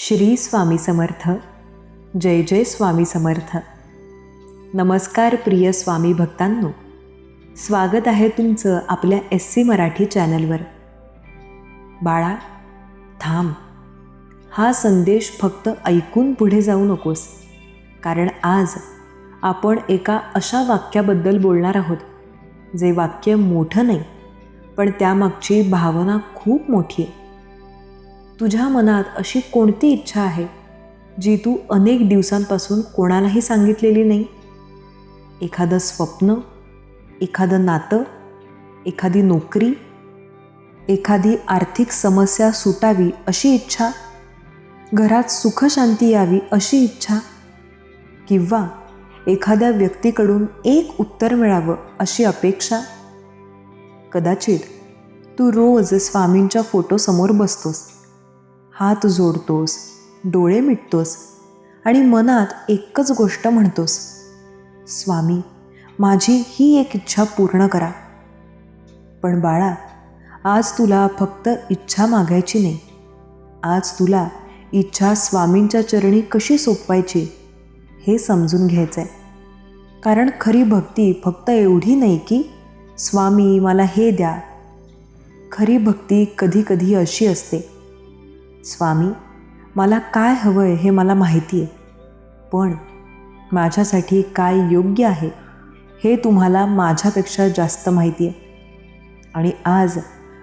श्री स्वामी समर्थ. जय जय स्वामी समर्थ. नमस्कार प्रिय स्वामी भक्तांनो, स्वागत आहे तुमचं आपल्या SC मराठी चॅनलवर. बाळा, थांब. हा संदेश फक्त ऐकून पुढे जाऊ नकोस, कारण आज आपण एका अशा वाक्याबद्दल बोलणार आहोत, जे वाक्य मोठं नाही, पण त्यामागची भावना खूप मोठी आहे. तुझ्या मनात अशी कोणती इच्छा आहे जी तू अनेक दिवसांपासून कोणालाही सांगितलेली नाही? एखादं स्वप्न, एखादं नातं, एखादी नोकरी, एखादी आर्थिक समस्या सुटावी अशी इच्छा, घरात सुखशांती यावी अशी इच्छा, किंवा एखाद्या व्यक्तीकडून एक उत्तर मिळावं अशी अपेक्षा. कदाचित तू रोज स्वामींच्या फोटोसमोर बसतोस, हात जोडतोस, डोळे मिटतोस आणि मनात एकच गोष्ट म्हणतोस, स्वामी, माझी ही एक इच्छा पूर्ण करा. पण बाळा, आज तुला फक्त इच्छा मागायची नाही. आज तुला इच्छा स्वामींच्या चरणी कशी सोपवायची हे समजून घ्यायचं आहे. कारण खरी भक्ती फक्त एवढी नाही की स्वामी मला हे द्या. खरी भक्ती कधी कधी अशी असते, स्वामी, मला काय हवं आहे हे मला माहिती आहे, पण माझ्यासाठी काय योग्य आहे हे तुम्हाला माझ्यापेक्षा जास्त माहिती आहे. आणि आज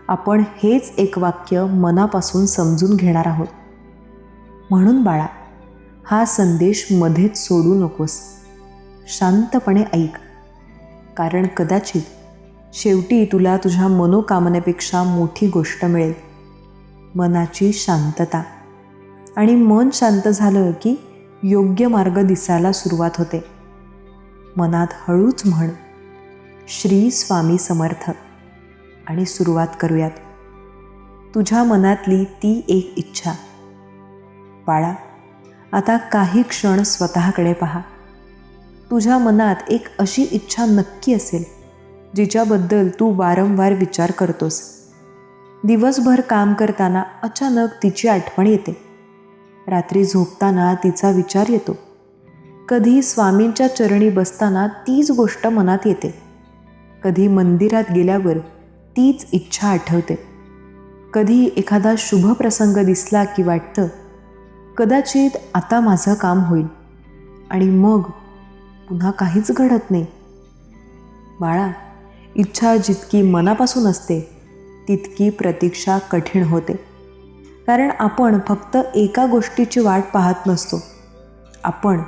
आपण हेच एक वाक्य मनापासून समजून घेणार आहोत. म्हणून बाळा, हा संदेश मध्येच सोडू नकोस. शांतपणे ऐक, कारण कदाचित शेवटी तुला तुझ्या मनोकामनेपेक्षा मोठी गोष्ट मिळेल, मनाची शांतता. आणि मन शांत झालं की योग्य मार्ग दिसायला सुरुवात होते. मनात हळूच म्हण, श्री स्वामी समर्थ, आणि सुरुवात करूयात. तुझ्या मनातली ती एक इच्छा. बाळा, आता काही क्षण स्वतःकडे पहा. तुझ्या मनात एक अशी इच्छा नक्की असेल जिच्याबद्दल तू वारंवार विचार करतोस. दिवसभर काम करताना अचानक तिची आठवण येते. रात्री झोपताना तिचा विचार येतो. कधी स्वामींच्या चरणी बसताना तीच गोष्ट मनात येते. कधी मंदिरात गेल्यावर तीच इच्छा आठवते. कधी एखादा शुभ प्रसंग दिसला की वाटतं, कदाचित आता माझं काम होईल, आणि मग पुन्हा काहीच घडत नाही. बाळा, इच्छा जितकी मनापासून असते तितकी प्रतीक्षा कठीण होते. कारण आपण फक्त एका गोष्टीची वाट पाहत नसतो, आपण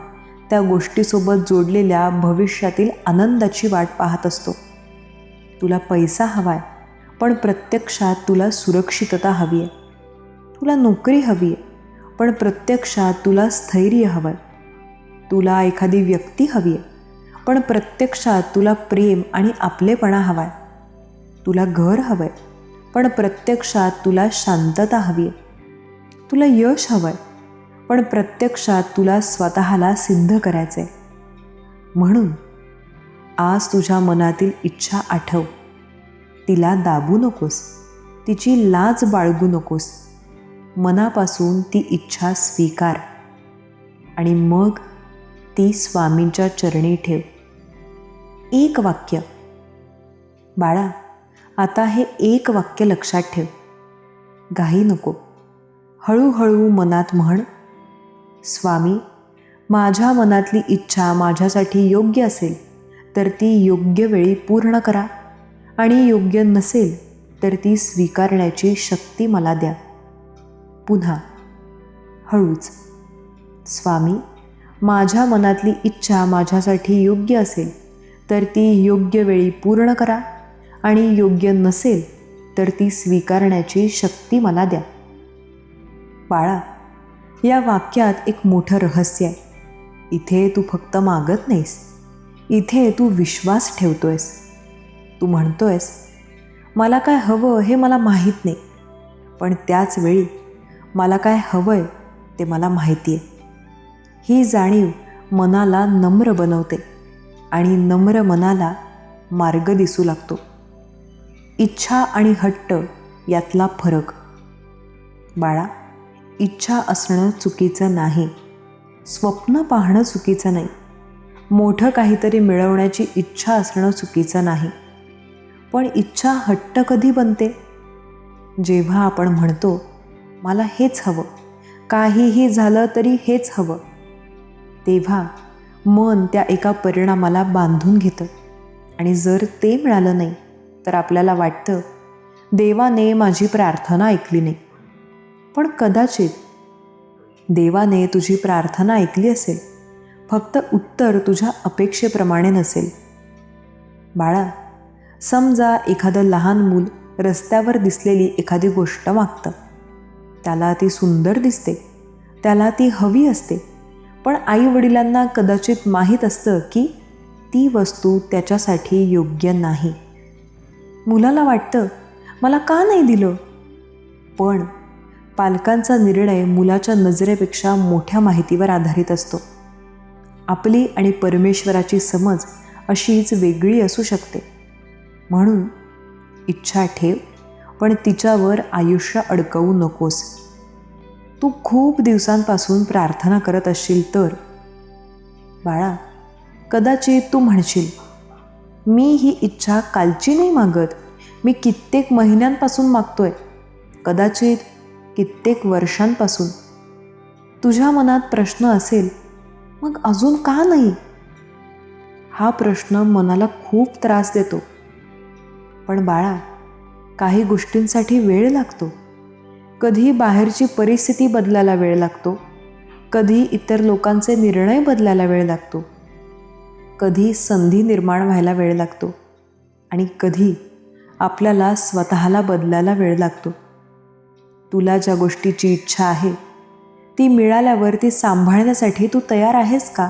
त्या गोष्टीसोबत जोडलेल्या भविष्यातील आनंदाची वाट पाहत असतो. तुला पैसा हवा आहे, पण प्रत्यक्षात तुला सुरक्षितता हवी आहे. तुला नोकरी हवी आहे, पण प्रत्यक्षात तुला स्थैर्य हवं आहे. तुला एखादी व्यक्ती हवी आहे, पण प्रत्यक्षात तुला प्रेम आणि आपलेपणा हवा आहे. तुला घर हवं आहे, पण प्रत्यक्षात तुला शांतता हवी आहे. तुला यश हवं आहे, पण प्रत्यक्षात तुला स्वतःला सिद्ध करायचं आहे. म्हणून आज तुझ्या मनातील इच्छा आठव. तिला दाबू नकोस, तिची लाज बाळगू नकोस. मनापासून ती इच्छा स्वीकार आणि मग ती स्वामींच्या चरणी ठेव. एक वाक्य. बाळा, आता हे एक वाक्य लक्षात ठेव. घाई नको. हळूहळू मनात म्हण, स्वामी, माझ्या मनातली इच्छा माझ्यासाठी योग्य असेल तर ती योग्य वेळी पूर्ण करा, आणि योग्य नसेल तर ती स्वीकारण्याची शक्ती मला द्या. पुन्हा हळूच, स्वामी, माझ्या मनातली इच्छा माझ्यासाठी योग्य असेल तर ती योग्य वेळी पूर्ण करा, आणि योग्य नसेल तर ती स्वीकारण्याची शक्ती मला द्या. बाळा, या वाक्यात एक मोठं रहस्य आहे. इथे तू फक्त मागत नाहीस, इथे तू विश्वास ठेवतोयस. तू म्हणतोयस, मला काय हवं हे मला माहीत नाही, पण त्याच वेळी मला काय हवंय ते मला माहिती आहे. ही जाणीव मनाला नम्र बनवते, आणि नम्र मनाला मार्ग दिसू लागतो. इच्छा आणि हट्ट यातला फरक. बाळा, इच्छा असणं चुकीचं नाही, स्वप्न पाहणं चुकीचं नाही, मोठं काहीतरी मिळवण्याची इच्छा असणं चुकीचं नाही. पण इच्छा हट्ट कधी बनते? जेव्हा आपण म्हणतो मला हेच हवं, काहीही झालं तरी हेच हवं, तेव्हा मन त्या एका परिणामाला बांधून घेतं. आणि जर ते मिळालं नाही तर आपल्याला वाटतं देवाने माझी प्रार्थना ऐकली नाही. पण कदाचित देवाने तुझी प्रार्थना ऐकली असेल, फक्त उत्तर तुझ्या अपेक्षेप्रमाणे नसेल. बाळा, समजा एखादं लहान मूल रस्त्यावर दिसलेली एखादी गोष्ट मागतं. त्याला ती सुंदर दिसते, त्याला ती हवी असते, पण आईवडिलांना कदाचित माहीत असतं की ती वस्तू त्याच्यासाठी योग्य नाही. मुलाला वाटतं मला का नाही दिलं? पण पालकांचा निर्णय मुलाच्या नजरेपेक्षा मोठ्या माहितीवर आधारित असतो. आपली आणि परमेश्वराची समज अशीच वेगळी असू शकते. म्हणून इच्छा ठेव, पण तिच्यावर आयुष्य अडकवू नकोस. तू खूप दिवसांपासून प्रार्थना करत असशील तर बाळा, कदाचित तू म्हणशील मी ही इच्छा कालची नाही मागत, मी कित्येक महिन्यांपासून मागतोय, कदाचित कित्येक वर्षांपासून. तुझ्या मनात प्रश्न असेल, मग अजून का नाही? हा प्रश्न मनाला खूप त्रास देतो. पण बाळा, काही गोष्टींसाठी वेळ लागतो. कधी बाहेरची परिस्थिती बदलायला वेळ लागतो, कधी इतर लोकांचे निर्णय बदलायला वेळ लागतो, कधी संधी निर्माण व्हायला वेळ लागतो, आणि कधी आपल्याला स्वतःला बदलायला वेळ लागतो. तुला ज्या गोष्टीची इच्छा आहे ती मिळाल्यावर ती सांभाळण्यासाठी तू तयार आहेस का?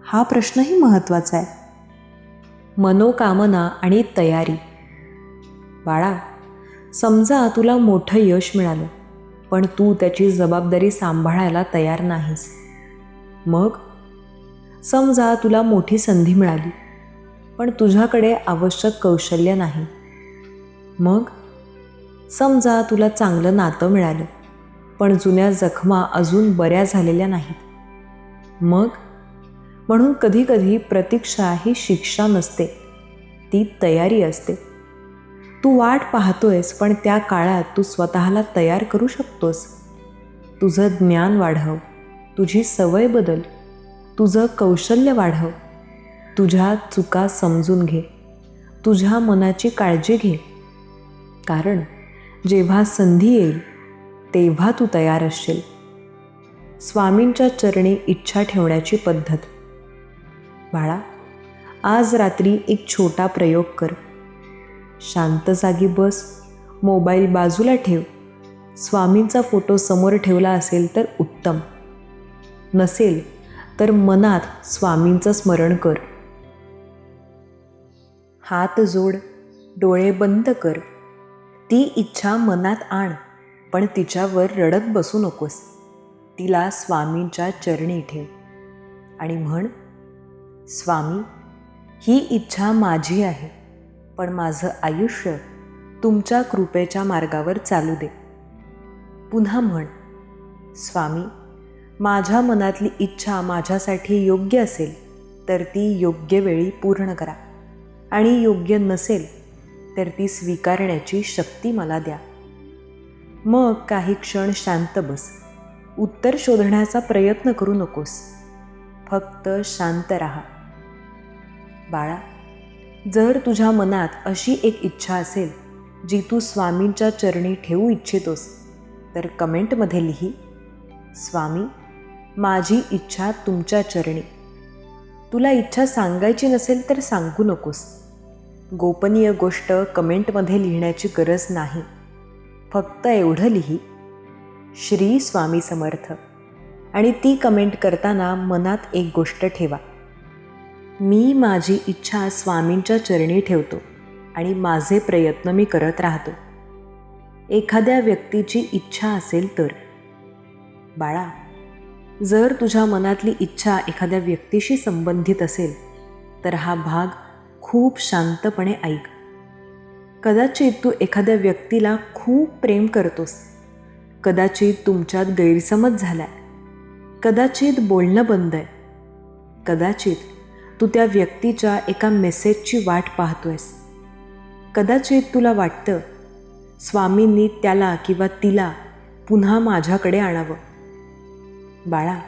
हा प्रश्नही महत्त्वाचा आहे. मनोकामना आणि तयारी. बाळा, समजा तुला मोठं यश मिळालं, पण तू त्याची जबाबदारी सांभाळायला तयार नाहीस. मग समजा तुला मोठी संधी मिळाली, पण तुझ्याकडे आवश्यक कौशल्य नाही. मग समजा तुला चांगलं नातं मिळालं, पण जुन्या जखमा अजून बऱ्या झालेल्या नाहीत. मग म्हणून कधीकधी प्रतीक्षा ही शिक्षा नसते, ती तयारी असते. तू वाट पाहतोयस, पण त्या काळात तू स्वतःला तयार करू शकतोस. तुझं ज्ञान वाढव, तुझी सवय बदल, तुझं कौशल्य वाढव, तुझ्या चुका समजून घे, तुझ्या मनाची काळजी घे. कारण जेव्हा संधी येईल तेव्हा तू तयार असशील. स्वामींच्या चरणी इच्छा ठेवण्याची पद्धत. बाळा, आज रात्री एक छोटा प्रयोग कर. शांत जागी बस, मोबाईल बाजूला ठेव. स्वामींचा फोटो समोर ठेवला असेल तर उत्तम, नसेल तर मनात स्वामींचं स्मरण कर. हात जोड, डोळे बंद कर. ती इच्छा मनात आण, पण तिच्यावर रडत बसू नकोस. तिला स्वामींच्या चरणी ठेव आणि म्हण, स्वामी, ही इच्छा माझी आहे, पण माझं आयुष्य तुमच्या कृपेच्या मार्गावर चालू दे. पुन्हा म्हण, स्वामी, माझ्या मनातली इच्छा माझ्यासाठी योग्य असेल तर ती योग्य वेळी पूर्ण करा, आणि योग्य नसेल तर ती स्वीकारण्याची शक्ती मला द्या. मग काही क्षण शांत बस. उत्तर शोधण्याचा प्रयत्न करू नकोस, फक्त शांत राहा. बाळा, जर तुझ्या मनात अशी एक इच्छा असेल जी तू स्वामींच्या चरणी ठेवू इच्छितोस, तर कमेंटमध्ये लिही, स्वामी, माझी इच्छा तुमच्या चरणी. तुला इच्छा सांगायची नसेल तर सांगू नकोस. गोपनीय गोष्ट कमेंटमध्ये लिहिण्याची गरज नाही. फक्त एवढं लिही, श्री स्वामी समर्थ, आणि ती कमेंट करताना मनात एक गोष्ट ठेवा, मी माझी इच्छा स्वामींच्या चरणी ठेवतो आणि माझे प्रयत्न मी करत राहतो. एखाद्या व्यक्तीची इच्छा असेल तर. बाळा, जर तुझ्या मनातली इच्छा एखाद्या व्यक्तीशी संबंधित असेल तर हा भाग खूप शांतपणे ऐक. कदाचित तू एखाद्या व्यक्तीला खूप प्रेम करतोस, कदाचित तुमच्यात गैरसमज झालाय, कदाचित बोलणं बंद आहे, कदाचित तू त्या व्यक्तीच्या एका मेसेजची वाट पाहतोयस, कदाचित तुला वाटतं स्वामींनी त्याला किंवा तिला पुन्हा माझ्याकडे आणावं. बाळा,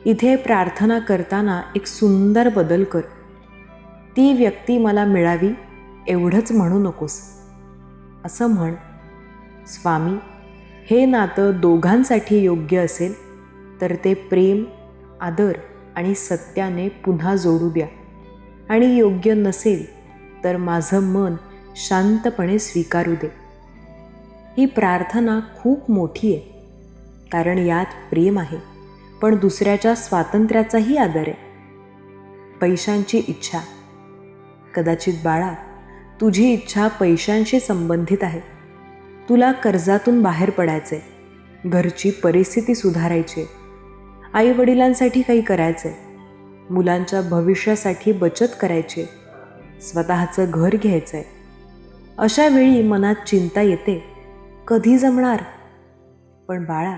इथे प्रार्थना करताना एक सुंदर बदल कर. ती व्यक्ती मला मिळावी एवढंच म्हणू नकोस. असं म्हण, स्वामी, हे नातं दोघांसाठी योग्य असेल तर ते प्रेम, आदर आणि सत्याने पुन्हा जोडू द्या, आणि योग्य नसेल तर माझं मन शांतपणे स्वीकारू दे. ही प्रार्थना खूप मोठी आहे, कारण यात प्रेम आहे, पण दुसऱ्याच्या स्वातंत्र्याचाही आदर आहे. पैशांची इच्छा. कदाचित बाळा, तुझी इच्छा पैशांशी संबंधित आहे. तुला कर्जातून बाहेर पडायचे, घरची परिस्थिती सुधारायची, आईवडिलांसाठी काही करायचे, मुलांच्या भविष्यासाठी बचत करायची, स्वतःचं घर घ्यायचं आहे. अशा वेळी मनात चिंता येते, कधी जमणार? पण बाळा,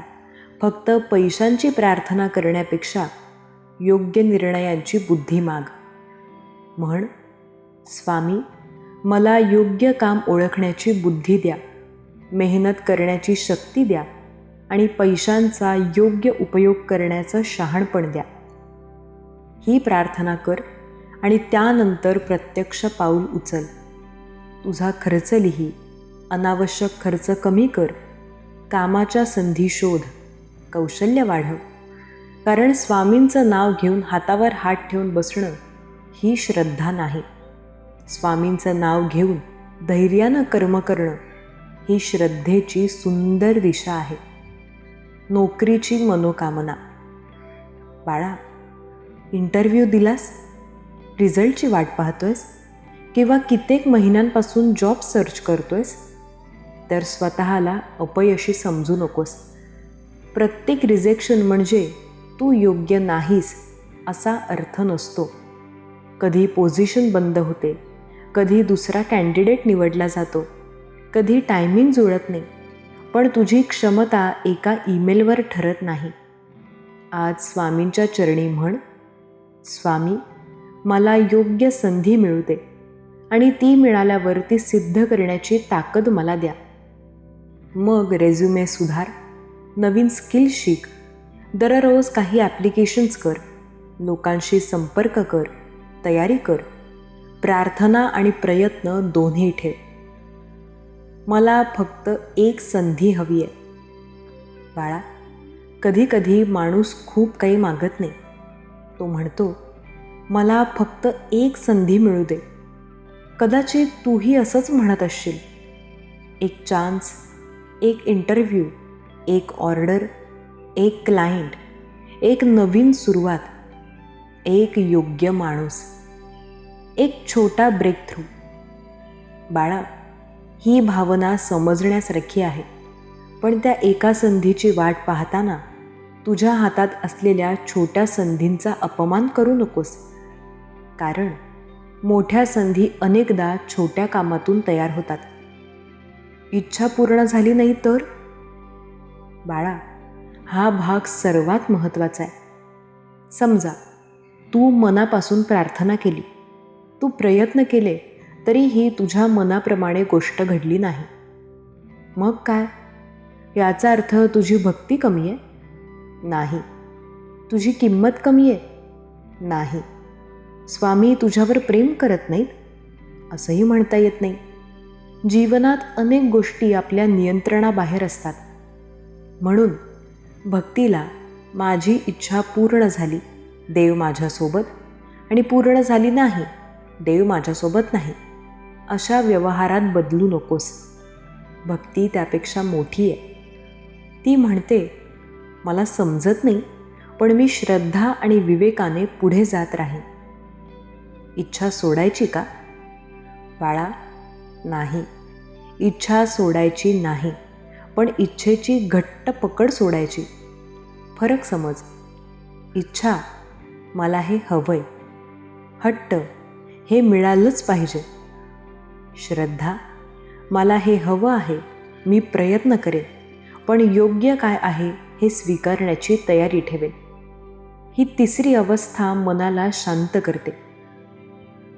फक्त पैशांची प्रार्थना करण्यापेक्षा योग्य निर्णयांची बुद्धी माग. म्हण, स्वामी, मला योग्य काम ओळखण्याची बुद्धी द्या, मेहनत करण्याची शक्ती द्या, आणि पैशांचा योग्य उपयोग करण्याचं शहाणपण द्या. ही प्रार्थना कर आणि त्यानंतर प्रत्यक्ष पाऊल उचल. तुझा खर्च लिही, अनावश्यक खर्च कमी कर, कामाच्या संधी शोध, कौशल्य वाढव. कारण स्वामींचं नाव घेऊन हातावर हात ठेवून बसणं ही श्रद्धा नाही. स्वामींचं नाव घेऊन धैर्यानं कर्म करणं ही श्रद्धेची सुंदर दिशा आहे. नोकरीची मनोकामना. बाळा, इंटरव्ह्यू दिलास, रिझल्टची वाट पाहतोयस, किंवा कित्येक महिन्यांपासून जॉब सर्च करतोयस, तर स्वतःला अपयशी समजू नकोस. प्रत्येक रिजेक्शन म्हणजे तू योग्य नाहीस असा अर्थ नसतो. कधी पोझिशन बंद होते, कधी दुसरा कॅन्डिडेट निवडला जातो, कधी टायमिंग जुळत नाही, पण तुझी क्षमता एका ईमेलवर ठरत नाही. आज स्वामींच्या चरणी म्हण, स्वामी, मला योग्य संधी मिळू दे, आणि ती मिळाल्यावर ती सिद्ध करण्याची ताकद मला द्या. मग रेझ्युमे सुधार, नवीन स्किल शिक, दररोज काही ॲप्लिकेशन्स कर, लोकांशी संपर्क कर, तयारी कर, प्रार्थना आणि प्रयत्न दोन्ही ठेव. मला फक्त एक संधी हवी आहे. बाळा, कधीकधी माणूस खूप काही मागत नाही. तो म्हणतो, मला फक्त एक संधी मिळू दे. कदाचित तूही असंच म्हणत असशील. एक चान्स, एक इंटरव्ह्यू, एक ऑर्डर, एक क्लायंट, एक नवीन सुरुवात, एक योग्य माणूस, एक छोटा ब्रेक थ्रू. बाळा, ही भावना समजण्यासारखी आहे, पण त्या एका संधीची वाट पाहताना तुझ्या हातात असलेल्या छोट्या संधींचा अपमान करू नकोस. कारण मोठ्या संधी अनेकदा छोट्या कामातून तयार होतात. इच्छा पूर्ण झाली नाही तर? बाळा, हा भाग सर्वात महत्त्वाचा आहे. समजा तू मनापासून प्रार्थना केली, तू प्रयत्न केले, तरीही तुझ्या मनाप्रमाणे गोष्ट घडली नाही. मग काय? याचा अर्थ तुझी भक्ती कमी आहे? नाही. तुझी किंमत कमी आहे? नाही. स्वामी तुझ्यावर प्रेम करत नाहीत? असंही म्हणता येत नाही. जीवनात अनेक गोष्टी आपल्या नियंत्रणाबाहेर असतात. म्हणून भक्तीला माझी इच्छा पूर्ण झाली, देव माझ्यासोबत, आणि पूर्ण झाली नाही, देव माझ्यासोबत नाही, अशा व्यवहारात बदलू नकोस. भक्ती त्यापेक्षा मोठी आहे. ती म्हणते, मला समजत नाही, पण मी श्रद्धा आणि विवेकाने पुढे जात राहीन. इच्छा सोडायची का? बाळा, नाही. इच्छा सोडायची नाही, पण इच्छेची घट्ट पकड सोडायची. फरक समज. इच्छा, मला हे हवंय. हट्ट, हे मिळालंच पाहिजे. श्रद्धा, मला हे हवं आहे, मी प्रयत्न करेन, पण योग्य काय आहे हे स्वीकारण्याची तयारी ठेवेल. ही तिसरी अवस्था मनाला शांत करते.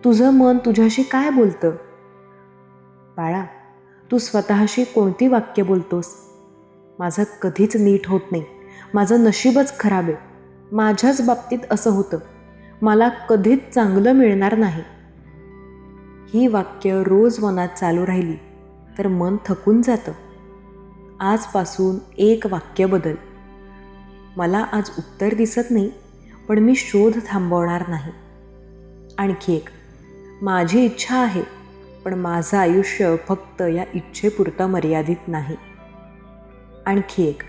तुझं मन तुझ्याशी काय बोलतं? बाळा, तू स्वतःशी कोणती वाक्य बोलतोस? माझं कधीच नीट होत नाही, माझं नशीबच खराब आहे, माझ्याच बाबतीत असं होतं, मला कधीच चांगलं मिळणार नाही. ही वाक्य रोज मनात चालू राहिली तर मन थकून जातं. आजपासून एक वाक्य बदल. मला आज उत्तर दिसत नाही, पण मी शोध थांबवणार नाही. आणखी एक, माझी इच्छा आहे, पण माझं आयुष्य फक्त या इच्छेपुरतं मर्यादित नाही. आणखी एक,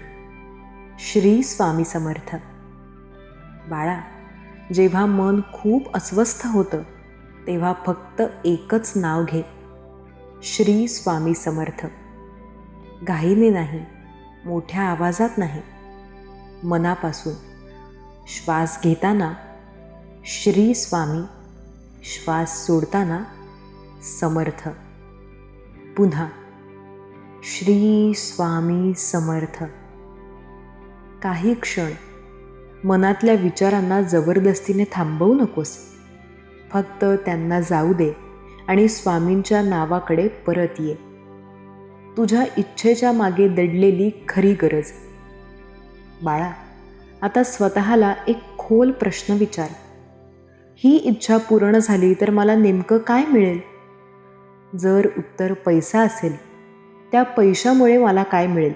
श्री स्वामी समर्थ. बाळा, जेव्हा मन खूप अस्वस्थ होतं तेव्हा फक्त एकच नाव घे, श्री स्वामी समर्थ. घाईने नाही, मोठ्या आवाजात नाही, मनापासून. श्वास घेताना श्री स्वामी, श्वास सोडताना समर्थ. पुन्हा श्री स्वामी समर्थ. काही क्षण मनातल्या विचारांना जबरदस्तीने थांबवू नकोस. फक्त त्यांना जाऊ दे आणि स्वामींच्या नावाकडे परत ये. तुझ्या इच्छेच्या मागे दडलेली खरी गरज. बाळा, आता स्वतःला एक खोल प्रश्न विचार. ही इच्छा पूर्ण झाली तर मला नेमकं काय मिळेल? जर उत्तर पैसा असेल, त्या पैशामुळे मला काय मिळेल?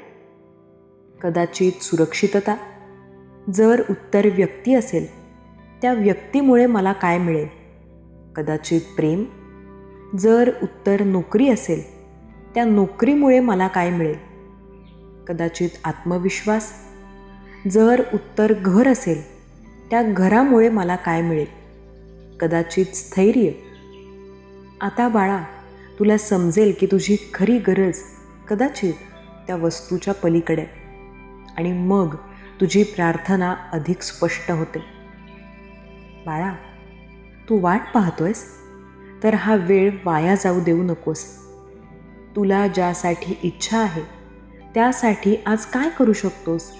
कदाचित सुरक्षितता. जर उत्तर व्यक्ती असेल, त्या व्यक्तीमुळे मला काय मिळेल? कदाचित प्रेम. जर उत्तर नोकरी असेल, त्या नोकरीमुळे मला काय मिळेल? कदाचित आत्मविश्वास. जर उत्तर घर असेल, त्या घरामुळे मला काय मिळेल? कदाचित स्थैर्य. आता बाळा, तुला समजेल की तुझी खरी गरज कदाचित त्या वस्तूच्या पलीकडे, आणि मग तुझी प्रार्थना अधिक स्पष्ट होते. बाळा, तू वाट पाहतोयस तर हा वेळ वाया जाऊ देऊ नकोस. तुला ज्यासाठी इच्छा आहे त्यासाठी आज काय करू शकतोस?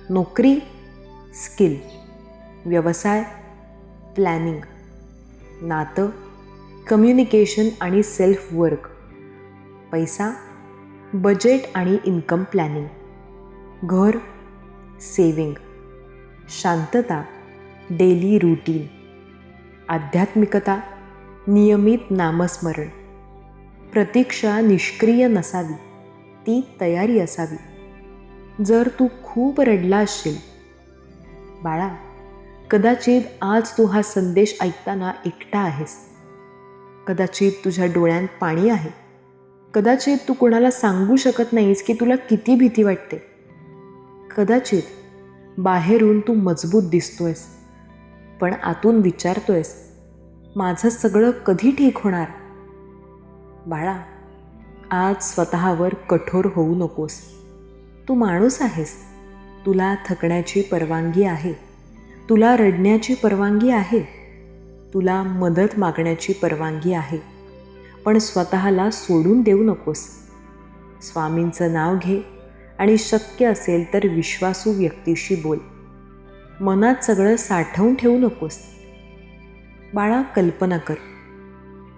नोकरी, स्किल. व्यवसाय, प्लॅनिंग. नातं, कम्युनिकेशन आणि सेल्फ वर्क. पैसा, बजेट आणि इन्कम प्लॅनिंग. घर, सेविंग. शांतता, डेली रूटीन. आध्यात्मिकता, नियमित नामस्मरण. प्रतीक्षा निष्क्रिय नसावी, ती तयारी असावी. जर तू खूप रडला असशील, बाळा, कदाचित आज तू हा संदेश ऐकताना एकटा आहेस. कदाचित तुझ्या डोळ्यात पाणी आहे. कदाचित तू कोणाला सांगू शकत नाहीस की तुला किती भीती वाटते. कदाचित बाहेरून तू मजबूत दिसतोयस, पण आतून विचारतोयस, माझं सगळं कधी ठीक होणार? बाळा, आज स्वतःवर कठोर होऊ नकोस. तू माणूस आहेस. तुला थकण्याची परवानगी आहे. तुला रडण्याची परवानगी आहे. तुला मदत मागण्याची परवानगी आहे. पण स्वतःला सोडून देऊ नकोस. स्वामींचं नाव घे आणि शक्य असेल तर विश्वासू व्यक्तीशी बोल. मनात सगळं साठवून ठेवू नकोस. बाळा, कल्पना कर,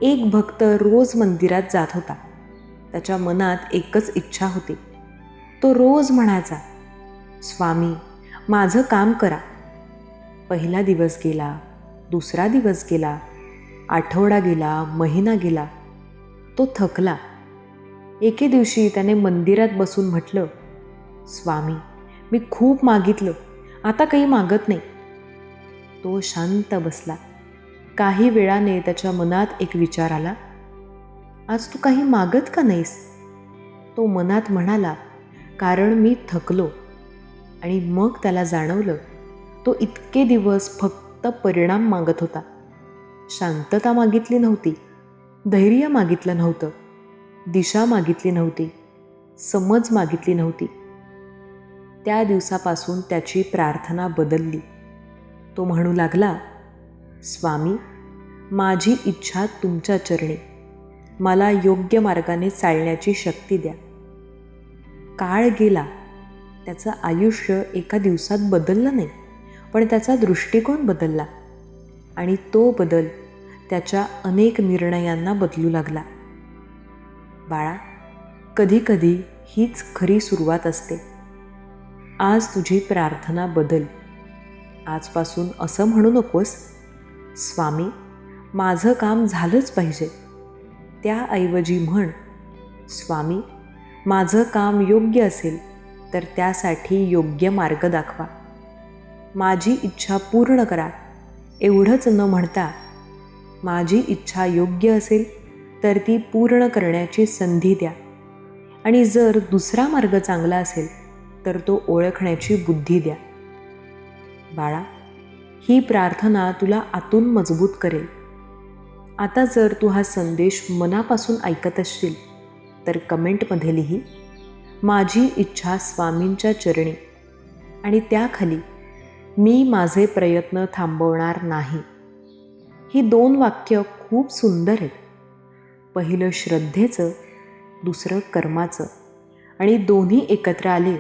एक भक्त रोज मंदिरात जात होता. त्याच्या मनात एकच इच्छा होती. तो रोज म्हणायचा, स्वामी, माझं काम करा. पहिला दिवस गेला, दुसरा दिवस गेला, आठवडा गेला, महिना गेला. तो थकला. एके दिवशी त्याने मंदिरात बसून म्हटलं, स्वामी, मी खूप मागितलं, आता काही मागत नाही. तो शांत बसला. काही वेळाने त्याच्या मनात एक विचार आला, आज तू काही मागत का नाहीस? तो मनात म्हणाला, कारण मी थकलो. आणि मग त्याला जाणवलं, तो इतके दिवस फक्त परिणाम मागत होता. शांतता मागितली नव्हती, धैर्य मागितलं नव्हतं, दिशा मागितली नव्हती, समज मागितली नव्हती. त्या दिवसापासून त्याची प्रार्थना बदलली. तो म्हणू लागला, स्वामी, माझी इच्छा तुमच्या चरणी. मला योग्य मार्गाने चालण्याची शक्ती द्या. काळ गेला, त्याचं आयुष्य एका दिवसात बदललं नाही, पण त्याचा दृष्टिकोन बदलला आणि तो बदल त्याच्या अनेक निर्णयांना बदलू लागला. बाळा, कधीकधी हीच खरी सुरुवात असते. आज तुझी प्रार्थना बदल. आजपासून असं म्हणू नकोस, स्वामी माझं काम झालंच पाहिजे. त्याऐवजी म्हण, स्वामी माझं काम योग्य असेल तर त्यासाठी योग्य मार्ग दाखवा. माझी इच्छा पूर्ण करा एवढंच न म्हणता, माझी इच्छा योग्य असेल तर ती पूर्ण करण्याची संधी द्या आणि जर दुसरा मार्ग चांगला असेल तर तो ओळखण्याची बुद्धी द्या. बाळा, ही प्रार्थना तुला आतून मजबूत करेल. आता जर तू हा संदेश मनापासून ऐकत असशील तर कमेंटमध्ये लिही, माझी इच्छा स्वामींच्या चरणी, आणि त्याखाली मी माझे प्रयत्न थांबवणार नाही. ही 2 वाक्य खूप सुंदर आहेत. पहिलं श्रद्धेचं, दुसरं कर्माचं, आणि दोन्ही एकत्र आले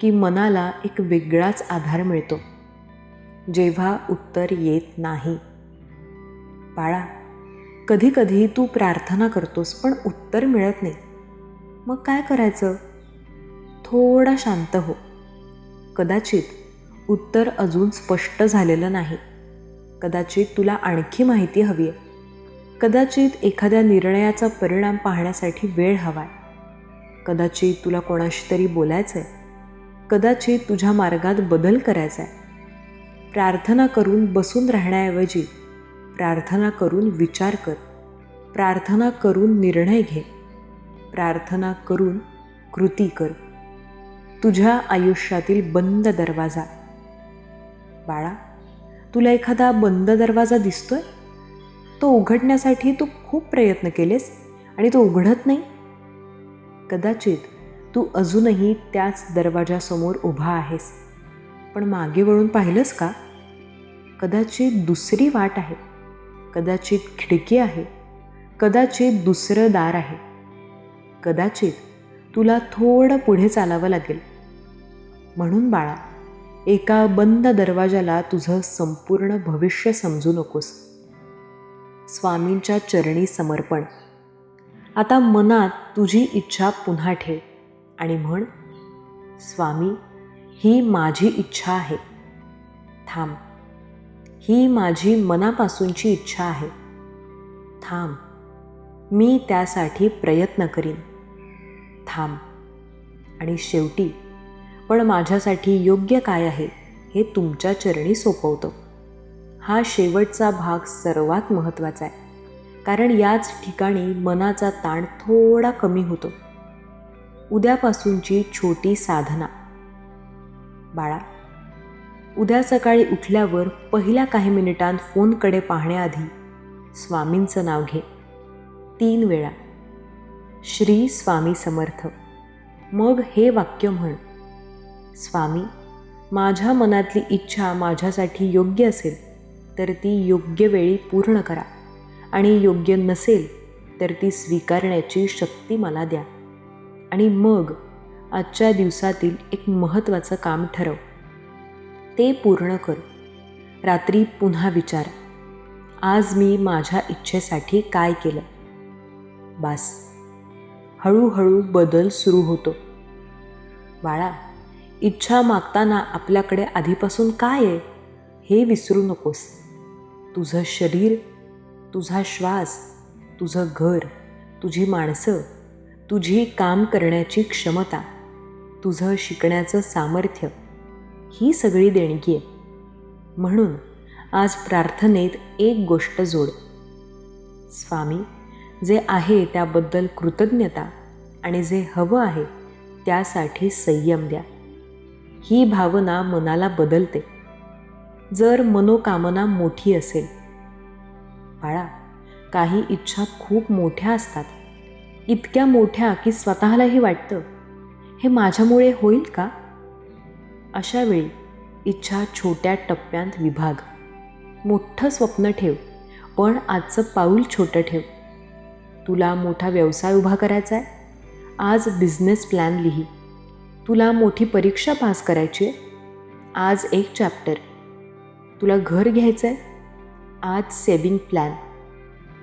की मनाला एक वेगळाच आधार मिळतो जेव्हा उत्तर येत नाही. बाळा, कधीकधी तू प्रार्थना करतोस पण उत्तर मिळत नाही. मग काय करायचं? थोडा शांत हो. कदाचित उत्तर अजून स्पष्ट झालेलं नाही. कदाचित तुला आणखी माहिती हवी आहे. कदाचित एखाद्या निर्णयाचा परिणाम पाहण्यासाठी वेळ हवा आहे. कदाचित तुला कोणाशी तरी बोलायचं आहे. कदाचित तुझ्या मार्गात बदल करायचा आहे. प्रार्थना करून बसून राहण्याऐवजी प्रार्थना करून विचार कर. प्रार्थना करून निर्णय घे. प्रार्थना करून कृती कर. तुझ्या आयुष्यातील बंद दरवाजा. बाळा, तुला एखादा बंद दरवाजा दिसतोय? तो उघडण्यासाठी तू खूप प्रयत्न केलेस आणि तो उघडत नाही. कदाचित तू अजूनही त्याच दरवाजासमोर उभा आहेस, पण मागे वळून पाहिलंस का? कदाचित दुसरी वाट आहे, कदाचित खिडकी आहे, कदाचित दुसरं दार आहे. कदाचित तुला थोडं पुढे चालावं लागेल. म्हणून बाळा, एका बंद दरवाजाला तुझं संपूर्ण भविष्य समजू नकोस. स्वामींच्या चरणी समर्पण. आता मनात तुझी इच्छा पुन्हा ठेव आणि म्हण, स्वामी ही माझी इच्छा आहे. थांब. ही माझी मनापासूनची इच्छा आहे. थांब. मी त्यासाठी प्रयत्न करीन. थांब. आणि शेवटी, पण माझ्यासाठी योग्य काय आहे हे तुमच्या चरणी सोपवतो. हा शेवटचा भाग सर्वात महत्त्वाचा आहे, कारण याच ठिकाणी मनाचा ताण थोडा कमी होतो. उद्यापासूनची छोटी साधना. बाळा, उद्या सकाळी उठल्यावर पहिल्या काही मिनिटांत फोनकडे पाहण्याआधी स्वामींचं नाव घे 3 वेळा. श्री स्वामी समर्थ. मग हे वाक्य म्हण, स्वामी माझ्या मनातली इच्छा माझ्यासाठी योग्य असेल तर ती योग्य वेळी पूर्ण करा, आणि योग्य नसेल तर ती स्वीकारण्याची शक्ती मला द्या. आणि मग आजच्या दिवसातील एक महत्त्वाचं काम ठरव. ते पूर्ण कर. रात्री पुन्हा विचार, आज मी माझ्या इच्छेसाठी काय केलं. बास. हळूहळू बदल सुरू होतो. बाळा, इच्छा मागताना आपल्याकडे आधीपासून काय आहे हे विसरू नकोस. तुझं शरीर, तुझा श्वास, तुझं घर, तुझी माणसं, तुझी काम करण्याची क्षमता, तुझं शिकण्याचं सामर्थ्य, ही सगळी देणगी आहे. म्हणून आज प्रार्थनेत एक गोष्ट जोड, स्वामी जे आहे त्याबद्दल कृतज्ञता, आणि जे हवं आहे त्यासाठी संयम द्या. ही भावना मनाला बदलते. जर मनोकामना मोठी असेल. बाळा, काही इच्छा खूप मोठ्या असतात, इतक्या मोठ्या की स्वतःलाही वाटतं हे माझ्यामुळे होईल का. अशा वेळी इच्छा छोट्या टप्प्यांत विभाग. मोठं स्वप्न ठेव, पण आजचं पाऊल छोटं ठेव. तुला मोठा व्यवसाय उभा करायचा आहे, आज बिझनेस प्लॅन लिही. तुला मोठी परीक्षा पास करायची आहे, आज एक चॅप्टर. तुला घर घ्यायचं आहे, आज सेविंग प्लॅन.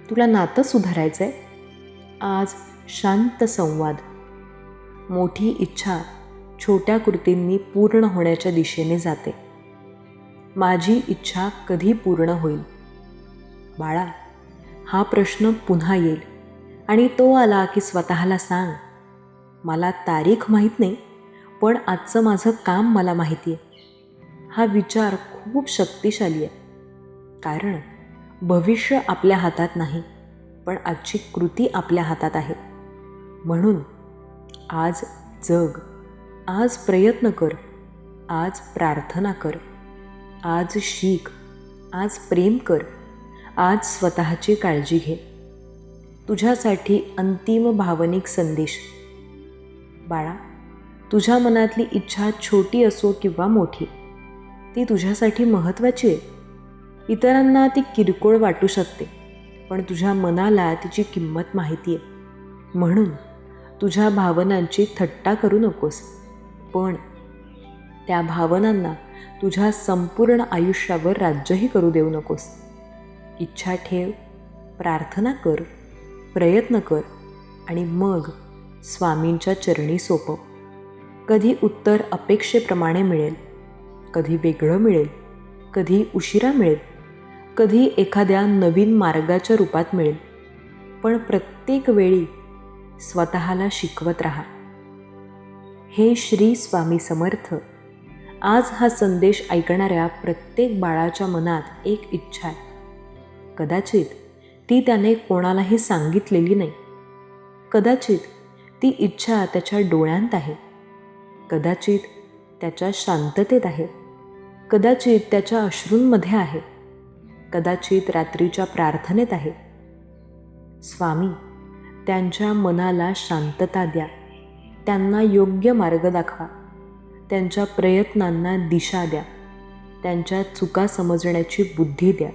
तुला नातं सुधारायचं आहे, आज शांत संवाद. मोठी इच्छा छोट्या कृतींनी पूर्ण होण्याच्या दिशेने जाते. माझी इच्छा कधी पूर्ण होईल? बाळा, हा प्रश्न पुन्हा येईल आणि तो आला की स्वतःला सांग, मला तारीख माहीत नाही, पण आजचं माझं काम मला माहिती आहे. हा विचार खूप शक्तिशाली आहे, कारण भविष्य आपल्या हातात नाही, पण आजची कृती आपल्या हातात आहे. म्हणून आज जग, आज प्रयत्न कर, आज प्रार्थना कर, आज शिक, आज प्रेम कर, आज स्वतःची काळजी घे. तुझ्यासाठी अंतिम भावनिक संदेश. बाळा, तुझ्या मनातली इच्छा छोटी असो किंवा मोठी, ती तुझ्यासाठी महत्त्वाची आहे. इतरांना ती किरकोळ वाटू शकते, पण तुझ्या मनाला तिची किंमत माहिती आहे. म्हणून तुझ्या भावनांची थट्टा करू नकोस, पण त्या भावनांना तुझ्या संपूर्ण आयुष्यावर राज्यही करू देऊ नकोस. इच्छा ठेव, प्रार्थना कर, प्रयत्न कर आणि मग स्वामींच्या चरणी सोपव. कधी उत्तर अपेक्षेप्रमाणे मिळेल, कधी वेगळं मिळेल, कधी उशिरा मिळेल, कधी एखाद्या नवीन मार्गाच्या रूपात मिळेल, पण प्रत्येक वेळी स्वतःला शिकवत राहा. हे श्री स्वामी समर्थ. आज हा संदेश ऐकणाऱ्या प्रत्येक बाळाच्या मनात एक इच्छा आहे. कदाचित ती त्याने कोणालाही सांगितलेली नाही. कदाचित ती इच्छा त्याच्या डोळ्यांत आहे, कदाचित त्याच्या शांततेत आहे, कदाचित त्याच्या अश्रूंमध्ये आहे, कदाचित रात्रीच्या प्रार्थनेत आहे. स्वामी, त्यांच्या मनाला शांतता द्या, त्यांना योग्य मार्ग दाखवा, त्यांच्या प्रयत्नांना दिशा द्या, त्यांच्या चुका समजण्याची बुद्धी द्या,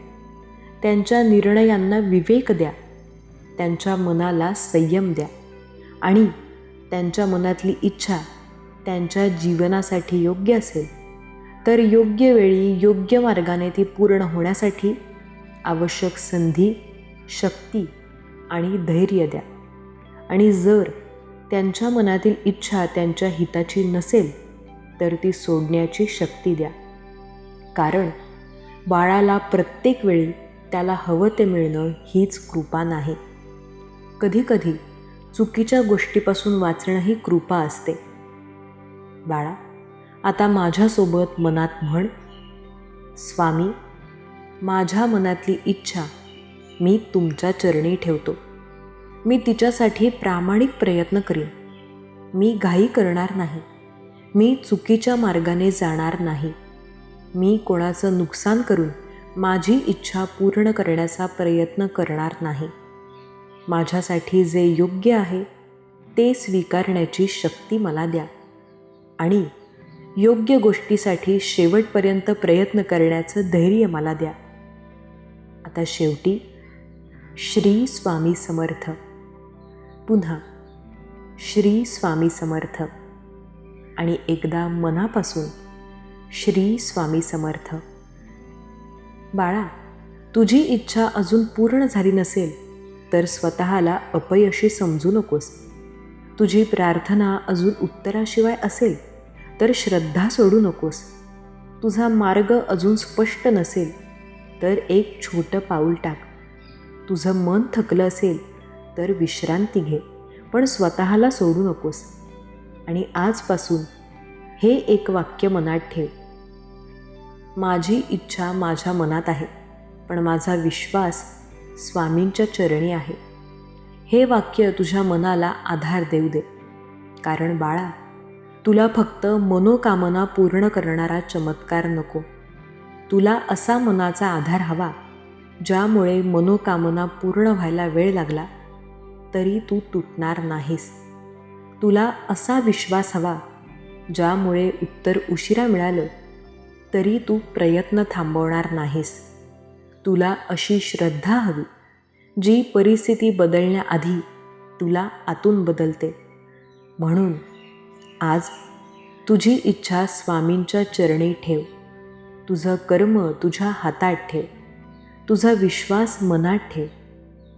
त्यांच्या निर्णयांना विवेक द्या, त्यांच्या मनाला संयम द्या आणि त्यांच्या मनातली इच्छा त्यांच्या जीवनासाठी योग्य असेल तर योग्य वेळी योग्य मार्गाने ती पूर्ण होण्यासाठी आवश्यक संधी, शक्ती आणि धैर्य द्या. आणि जर त्यांच्या मनातील इच्छा त्यांच्या हिताची नसेल तर ती सोडण्याची शक्ती द्या, कारण बाळाला प्रत्येक वेळी त्याला हवं ते मिळणं हीच कृपा नाही. कधीकधी चुकीच्या गोष्टीपासून वाचणं ही कृपा असते. बाळा, आता माझ्यासोबत मनात म्हण, स्वामी, माझ्या मनातली इच्छा मी तुमच्या चरणी ठेवतो. मी तिच्यासाठी प्रामाणिक प्रयत्न करीन. मी घाई करणार नाही. मी चुकीच्या मार्गाने जाणार नाही. मी कोणाचं नुकसान करून माझी इच्छा पूर्ण करण्याचा प्रयत्न करणार नाही. माझ्यासाठी जे योग्य आहे ते स्वीकारण्याची शक्ती मला द्या आणि योग्य गोष्टीसाठी शेवटपर्यंत प्रयत्न करण्याचं धैर्य मला द्या. आता शेवटी श्री स्वामी समर्थ. पुन्हा श्री स्वामी समर्थ आणि एकदा मनापासून श्री स्वामी समर्थ. बाळा, तुझी इच्छा अजून पूर्ण झाली नसेल तर स्वतःला अपयशी समजू नकोस. तुझी प्रार्थना अजून उत्तराशिवाय असेल तर श्रद्धा सोडू नकोस. तुझा मार्ग अजून स्पष्ट नसेल तर एक छोटं पाऊल टाक. तुझं मन थकलं असेल तर विश्रांती घे, पण स्वतःला सोडू नकोस. आणि आजपासून हे एक वाक्य मनात ठेव, माझी इच्छा माझ्या मनात आहे, पण माझा विश्वास स्वामींच्या चरणी आहे. हे वाक्य तुझ्या मनाला आधार देऊ दे, कारण बाळा, तुला फक्त मनोकामना पूर्ण करणारा चमत्कार नको. तुला असा मनाचा आधार हवा ज्यामुळे मनोकामना पूर्ण व्हायला वेळ लागला तरी तू तुटणार नाहीस. तुला असा विश्वास हवा ज्यामुळे उत्तर उशिरा मिळालं तरी तू प्रयत्न थांबवणार नाहीस. तुला अशी श्रद्धा हवी जी परिस्थिती बदलण्याआधी तुला आतून बदलते. म्हणून आज तुझी इच्छा स्वामींच्या चरणी ठेव. तुझं कर्म तुझ्या हातात ठेव. तुझा विश्वास मनात ठेव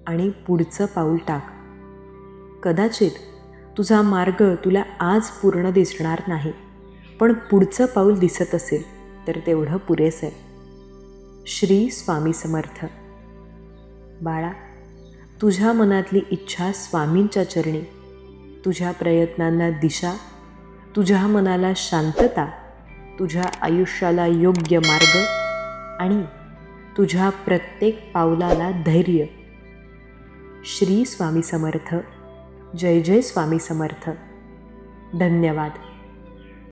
आणि पुढचं पाऊल टाक. कदाचित तुझा मार्ग तुला आज पूर्ण दिसणार नाही, पण पुढचं पाऊल दिसत असेल तर तेवढं पुरेसं आहे. श्री स्वामी समर्थ. बाळा, तुझ्या मनातली इच्छा स्वामींच्या चरणी, तुझ्या प्रयत्नांना दिशा, तुझ्या मनाला शांतता, तुझ्या आयुष्याला योग्य मार्ग आणि तुझ्या प्रत्येक पावलाला धैर्य. श्री स्वामी समर्थ. जय जय स्वामी समर्थ. धन्यवाद.